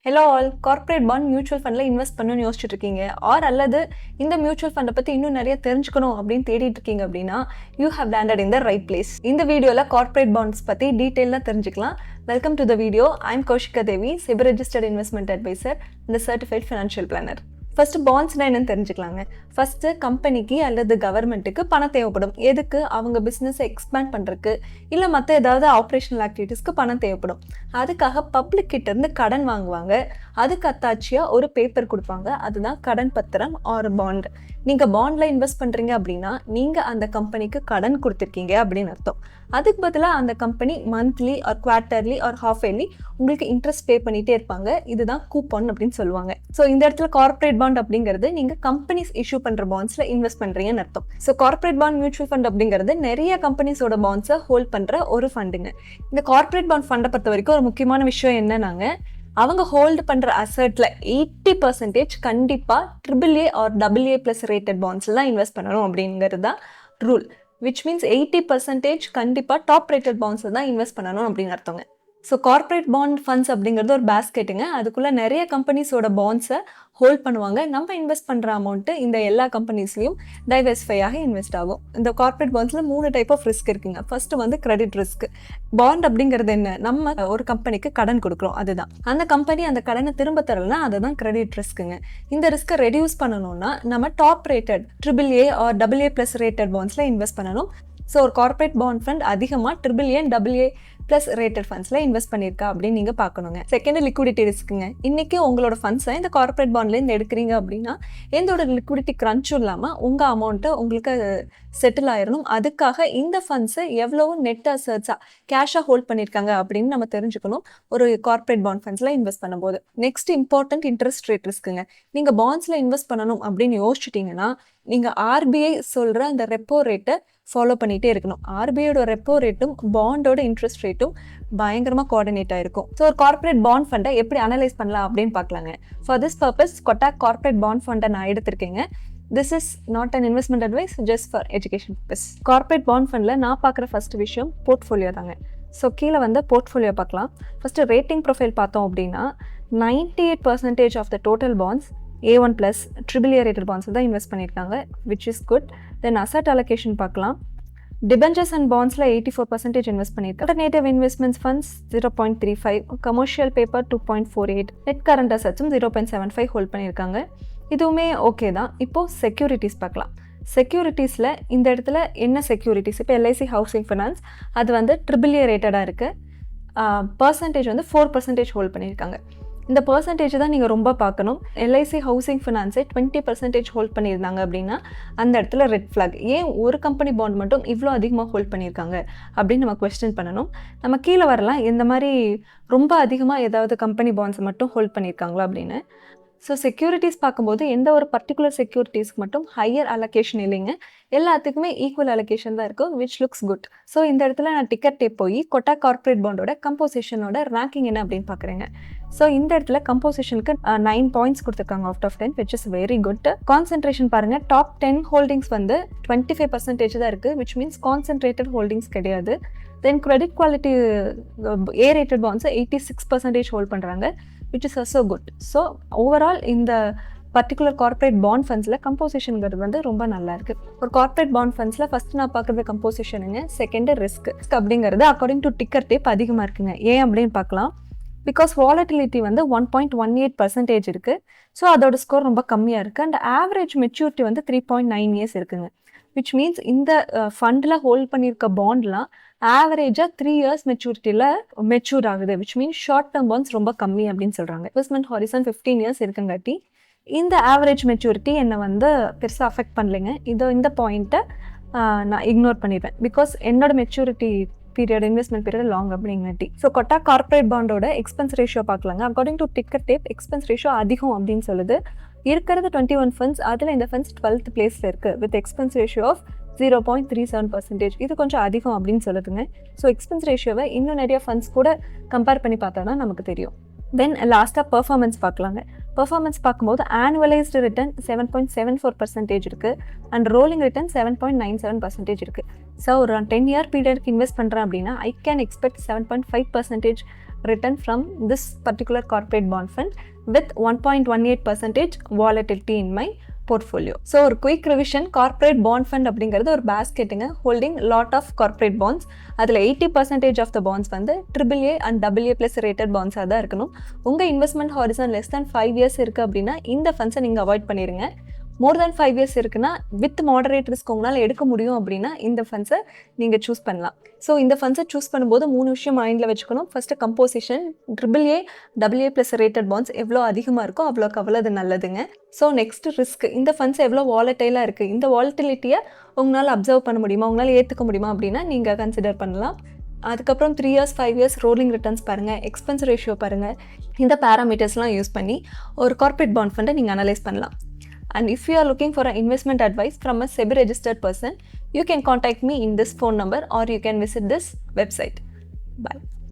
Hello all, corporate bond mutual ஃபண்டில் invest பண்ணணும்னு யோசிச்சுட்டு இருக்கீங்க அல்லது இந்த மியூச்சுவல் ஃபண்டை பற்றி இன்னும் நிறைய தெரிஞ்சுக்கணும் அப்படின்னு தேடிட்டு இருக்கீங்க அப்படின்னா you have landed in the right place. இந்த வீடியோவில் கார்ப்பரேட் பாண்ட்ஸ் பற்றி டீட்டெயிலாக தெரிஞ்சுக்கலாம். Welcome to the video. I am Kaushika Devi, SEBI registered investment advisor இந்த சர்டிஃபைட் ஃபினான்ஷியல் பிளானர். ஃபர்ஸ்ட் பாண்ட்ஸ்னா என்னன்னு தெரிஞ்சுக்கலாங்க. ஃபர்ஸ்ட் கம்பெனிக்கு அல்லது கவர்மெண்ட்டுக்கு பணம் தேவைப்படும். எதுக்கு? அவங்க பிஸ்னஸை எக்ஸ்பேண்ட் பண்ணுறதுக்கு இல்லை மற்ற ஏதாவது ஆப்ரேஷனல் ஆக்டிவிட்டீஸ்க்கு பணம் தேவைப்படும். அதுக்காக பப்ளிக் கிட்ட இருந்து கடன் வாங்குவாங்க. அதுக்கு அத்தாட்சியாக ஒரு பேப்பர் கொடுப்பாங்க. அதுதான் கடன் பத்திரம் ஆர் பாண்ட். நீங்கள் பாண்டில் இன்வெஸ்ட் பண்ணுறீங்க அப்படின்னா நீங்கள் அந்த கம்பெனிக்கு கடன் கொடுத்துருக்கீங்க அப்படின்னு அர்த்தம். அதுக்கு பதிலாக அந்த company monthly or quarterly or half yearly உங்களுக்கு இன்ட்ரெஸ்ட் பே பண்ணிகிட்டே இருப்பாங்க. இதுதான் கூப்பன் அப்படின்னு சொல்லுவாங்க. ஸோ இந்த இடத்துல கார்ப்பரேட் பாண்ட் அப்படிங்கிறது நீங்கள் கம்பெனிஸ் இஷ்யூ பண்ணுற பாண்ட்ஸில் இன்வெஸ்ட் பண்ணுறீங்கன்னு அர்த்தம். So corporate bond mutual fund அப்படிங்கிறது நிறைய கம்பெனிஸோட பாண்ட்ஸை ஹோல்ட் பண்ணுற ஒரு ஃபண்டுங்க. இந்த கார்ப்பரேட் பாண்ட் ஃபண்டை பொறுத்த வரைக்கும் ஒரு முக்கியமான விஷயம் என்னன்னாங்க, அவங்க ஹோல்டு பண்ணுற அசர்ட்ல 80% கண்டிப்பாக AAA ஆர் AA+ ரேட்டட் பாண்ட்ஸில் தான் இன்வெஸ்ட் பண்ணணும் அப்படிங்கிறது தான் ரூல். விச் மீன்ஸ் 80% கண்டிப்பாக டாப் ரேட்டட் பாண்ட்ஸில் தான் இன்வெஸ்ட் பண்ணணும் அப்படின்னு அர்த்தங்க. ஸோ கார்ப்பரேட் பாண்ட் ஃபண்ட்ஸ் அப்படிங்கிறது ஒரு பேஸ்கெட்டுங்க. அதுக்குள்ளே நிறைய கம்பெனிஸோட பாண்ட்ஸை ஹோல்ட் பண்ணுவாங்க. நம்ம இன்வெஸ்ட் பண்ணுற அமௌண்ட்டு இந்த எல்லா கம்பெனிஸ்லையும் டைவர்சிஃபையாக இன்வெஸ்ட் ஆகும். இந்த கார்ப்பரேட் பாண்ட்ஸில் 3 டைப் ஆஃப் ரிஸ்க் இருக்குங்க. ஃபர்ஸ்ட் வந்து கிரெடிட் ரிஸ்க். பாண்ட் அப்படிங்கிறது என்ன? நம்ம ஒரு கம்பெனிக்கு கடன் கொடுக்குறோம், அதுதான். அந்த கம்பெனி அந்த கடனை திரும்ப தரலன்னா அதுதான் கிரெடிட் ரிஸ்க்குங்க. இந்த ரிஸ்க்கை ரெடியூஸ் பண்ணணும்னா நம்ம top rated AAA or AA+ rated பாண்ட்ஸில் இன்வெஸ்ட் பண்ணணும். ஸோ ஒரு கார்ப்பரேட் பாண்ட் ஃபண்ட் அதிகமாக AAA and AA+ ரேட்டட் ஃபண்ட்ஸில் இன்வெஸ்ட் பண்ணியிருக்கா அப்படின்னு நீங்கள் பார்க்கணுங்க. செகண்ட் லிக்விடிட்டி ரிஸ்க்குங்க. இன்றைக்கி உங்களோட ஃபண்ட்ஸை இந்த கார்ப்பரேட் பாண்ட்லேருந்து எடுக்கிறீங்க அப்படின்னா எந்த ஒரு லிக்விடிட்டி க்ரன்ச்சும் இல்லாமல் உங்கள் அமௌண்ட்டை உங்களுக்கு செட்டில் ஆயிடணும். அதுக்காக இந்த ஃபண்ட்ஸை எவ்வளோ நெட் அசட்ஸாக கேஷாக ஹோல்ட் பண்ணியிருக்காங்க அப்படின்னு நம்ம தெரிஞ்சுக்கணும் ஒரு கார்ப்பரேட் பாண்ட் ஃபண்ட்ஸில் இன்வெஸ்ட் பண்ணும்போது. நெக்ஸ்ட் இம்பார்ட்டன்ட் இன்ட்ரெஸ்ட் ரேட் ரிஸ்க்குங்க. நீங்கள் பாண்ட்ஸில் இன்வெஸ்ட் பண்ணணும் அப்படின்னு யோசிச்சிட்டிங்கன்னா நீங்கள் RBI சொல்கிற அந்த ரெப்போ ரேட்டை ஃபாலோ பண்ணிகிட்டே இருக்கணும். RBIயோட ரெப்போ ரேட்டும் பாண்டோட இன்ட்ரெஸ்ட் ரேட்டும் பயங்கரமாக கோஆர்டினேட் ஆகிருக்கும். ஸோ ஒரு கார்ப்பரேட் பாண்ட் ஃபண்டை எப்படி அனலைஸ் பண்ணலாம் அப்படின்னு பார்க்கலாங்க. For this purpose Kotak corporate bond ஃபண்டை நான் எடுத்திருக்கேங்க. This is not an investment advice, just for education purpose. Corporate bond ஃபண்டில் நான் பார்க்குற ஃபர்ஸ்ட் விஷயம் போர்ட்ஃபோலியோ தாங்க. ஸோ கீழே வந்து போர்ட்ஃபோலியோ பார்க்கலாம். ஃபஸ்ட்டு ரேட்டிங் ப்ரொஃபைல் பார்த்தோம் அப்படின்னா 98% of the total bonds A1+ AAA rated bonds தான் இன்வெஸ்ட் பண்ணியிருக்காங்க, which is good. Then asset allocation பார்க்கலாம். டிபெஞ்சர்ஸ் அண்ட் பாண்ட்ஸில் 84% இன்வெஸ்ட் பண்ணியிருக்காங்க. Alternative investments funds 0.35, commercial paper 2.48, net current அசட்ஸும் 0.75 ஹோல்ட் பண்ணியிருக்காங்க. இதுவுமே ஓகே தான். இப்போது செக்யூரிட்டிஸ் பார்க்கலாம். செக்யூரிட்டிஸில் இந்த இடத்துல என்ன செக்யூரிட்டிஸ்? இப்போ LIC ஹவுசிங் ஃபினான்ஸ் அது வந்து AAA ரேட்டடாக இருக்குது. பர்சன்டேஜ் வந்து 4% ஹோல்ட் பண்ணியிருக்காங்க. இந்த பர்சன்டேஜ் தான் நீங்கள் ரொம்ப பார்க்கணும். LIC ஹவுசிங் ஃபினான்ஸை 20% ஹோல்ட் பண்ணியிருந்தாங்க அப்படின்னா அந்த இடத்துல ரெட் ஃப்ளாக். ஏன் ஒரு கம்பெனி பாண்ட் மட்டும் இவ்வளோ அதிகமாக ஹோல்ட் பண்ணியிருக்காங்க அப்படின்னு நம்ம கொஸ்டின் பண்ணணும். நம்ம கீழே வரலாம் இந்த மாதிரி ரொம்ப அதிகமாக ஏதாவது கம்பெனி பாண்ட்ஸ் மட்டும் ஹோல்ட் பண்ணியிருக்காங்களா அப்படின்னு. ஸோ செக்யூரிட்டிஸ் பார்க்கும்போது எந்த ஒரு பர்டிகுலர் செக்யூரிட்டிஸ்க்கு மட்டும் ஹையர் அலோகேஷன் இல்லைங்க, எல்லாத்துக்குமே ஈக்குவல் அலோகேஷன் தான் இருக்கும், விச் லுக்ஸ் குட். ஸோ இந்த இடத்துல நான் டிக்கெட் டேப் போய் கொட்டாக் கார்ப்பரேட் பாண்டோட கம்போசிஷனோட ரேங்கிங் என்ன அப்படின்னு பார்க்குறேங்க. ஸோ இந்த இடத்துல கம்போசிஷனுக்கு 9 பாயிண்ட்ஸ் கொடுத்துருக்காங்க out of 10, which is very good. Concentration பாருங்கள், டாப் 10 ஹோல்டிங்ஸ் வந்து 25% தான் இருக்குது, விச் மீன்ஸ் கான்சென்ட்ரேட்டட் ஹோல்டிங்ஸ் கிடையாது. Then credit quality A rated பாண்ட்ஸை 86% ஹோல்ட் பண்ணுறாங்க, which is also good. So overall இந்த பர்டிகுலர் கார்ப்பரேட் பாண்ட் ஃபண்ட்ஸில் கம்போசிஷனுங்கிறது வந்து ரொம்ப நல்லா இருக்குது. ஒரு கார்ப்பரேட் பாண்ட் ஃபண்ட்ஸில் ஃபஸ்ட்டு நான் பார்க்குறது கம்போசிஷனுங்க. செகண்டு ரிஸ்க் அப்படிங்கிறது அக்கார்டிங் டு டிக்கர் டேப் அதிகமாக இருக்குங்க. ஏன் அப்படின்னு பார்க்கலாம். பிகாஸ் வாலட்டிலிட்டி வந்து 1.18% இருக்குது. ஸோ அதோட ஸ்கோர் ரொம்ப கம்மியாக இருக்குது. அண்ட் ஆவரேஜ் மெச்சூரிட்டி வந்து 3.9 years இருக்குங்க. விச் மீன்ஸ் இந்த ஃபண்டில் ஹோல்ட் பண்ணியிருக்க பாண்ட்லாம் ஆவரேஜாக 3 years மெச்சூரிட்டியில் மெச்சூர் ஆகுது. Which means short term bonds ரொம்ப கம்மி அப்படின்னு சொல்கிறாங்க. இன்வெஸ்ட்மெண்ட் ஹாரிசன் 15 years இருக்குங்காட்டி இந்த ஆவரேஜ் மெச்சூரிட்டி என்னை வந்து பெருசாக அஃபெக்ட் பண்ணலைங்க. இந்த பாயிண்ட்டை நான் இக்னோர் பண்ணிடுவேன். பிகாஸ் என்னோட maturity period investment period long அப்படிங்காட்டி. ஸோ கொட்டாக் கார்ப்பரேட் பாண்டோட எக்ஸ்பென்ஸ் ரேஷியோ பார்க்கலாங்க. According to Tickertape expense ratio அதிகம் அப்படின்னு சொல்லுது. இருக்கிறது 21 ஃபண்ட்ஸ், அதில் இந்த ஃபண்ட்ஸ் 12th பிளேஸில் இருக்குது வித் எக்ஸ்பென்ஸ் ரேஷியோ ஆஃப் 0.37%. இது கொஞ்சம் அதிகம் அப்படின்னு சொல்லுதுங்க. ஸோ எக்ஸ்பென்ஸ் ரேஷியோவை இன்னும் நிறைய ஃபண்ட்ஸ் கூட கம்பேர் பண்ணி பார்த்தா தான் நமக்கு தெரியும். தென் லாஸ்ட்டாக பர்ஃபார்மன்ஸ் பார்க்கலாங்க. பர்ஃபார்மன்ஸ் பார்க்கும்போது ஆனுவலைஸ்டு ரிட்டர்ன் 7.74% இருக்குது அண்ட் ரோலிங் ரிட்டர்ன் 7.97% இருக்குது. ஸோ ஒரு 10 year பீரியடுக்கு இன்வெஸ்ட் பண்ணுறேன் அப்படின்னா I can expect 7.5% return from this particular corporate bond fund with 1.18% volatility in my portfolio. So ஒரு quick revision, corporate bond fund அப்படிங்கிறது ஒரு பேஸ்கெட்டுங்க holding lot of corporate bonds. அதில் 80% of the bonds வந்து AAA and AA+ rated பாண்ட்ஸாக தான் இருக்கணும். உங்கள் investment horizon less than 5 years இருக்குது அப்படின்னா இந்த ஃபண்ட்ஸை நீங்கள் அவாய்ட் பண்ணிடுங்க. மோர் தேன் 5 years இருக்குன்னா வித் மாடரேட் ரிஸ்க் உங்களால் எடுக்க முடியும் அப்படின்னா இந்த ஃபண்ட்ஸை நீங்கள் சூஸ் பண்ணலாம். ஸோ இந்த ஃபண்ட்ஸை சூஸ் பண்ணும்போது 3 விஷயம் மைண்டில் வச்சுக்கணும். First composition, AAA, AA+ rated bonds எவ்வளோ அதிகமாக இருக்கோ அவ்வளோக்கு அவ்வளோ அது நல்லதுங்க. ஸோ நெக்ஸ்ட் ரிஸ்க், இந்த ஃபண்ட்ஸ் எவ்வளோ வாலட்டைலாக இருக்குது, இந்த வாலட்டிலிட்டியை உங்களால் அப்சர்வ் பண்ண முடியுமா, உங்களால் ஏற்றுக்க முடியுமா அப்படின்னா நீங்கள் கன்சிடர் பண்ணலாம். அதுக்கப்புறம் 3 years 5 years ரோலிங் ரிட்டர்ன்ஸ் பாருங்கள், எக்ஸ்பென்ஸ் ரேஷியோ பாருங்கள். இந்த பேராமீட்டர்ஸ்லாம் யூஸ் பண்ணி ஒரு கார்ப்பரேட் பாண்ட் ஃபண்டை நீங்கள் அனலைஸ் பண்ணலாம். And if you are looking for an investment advice from a SEBI registered person, you can contact me in this phone number or you can visit this website. Bye.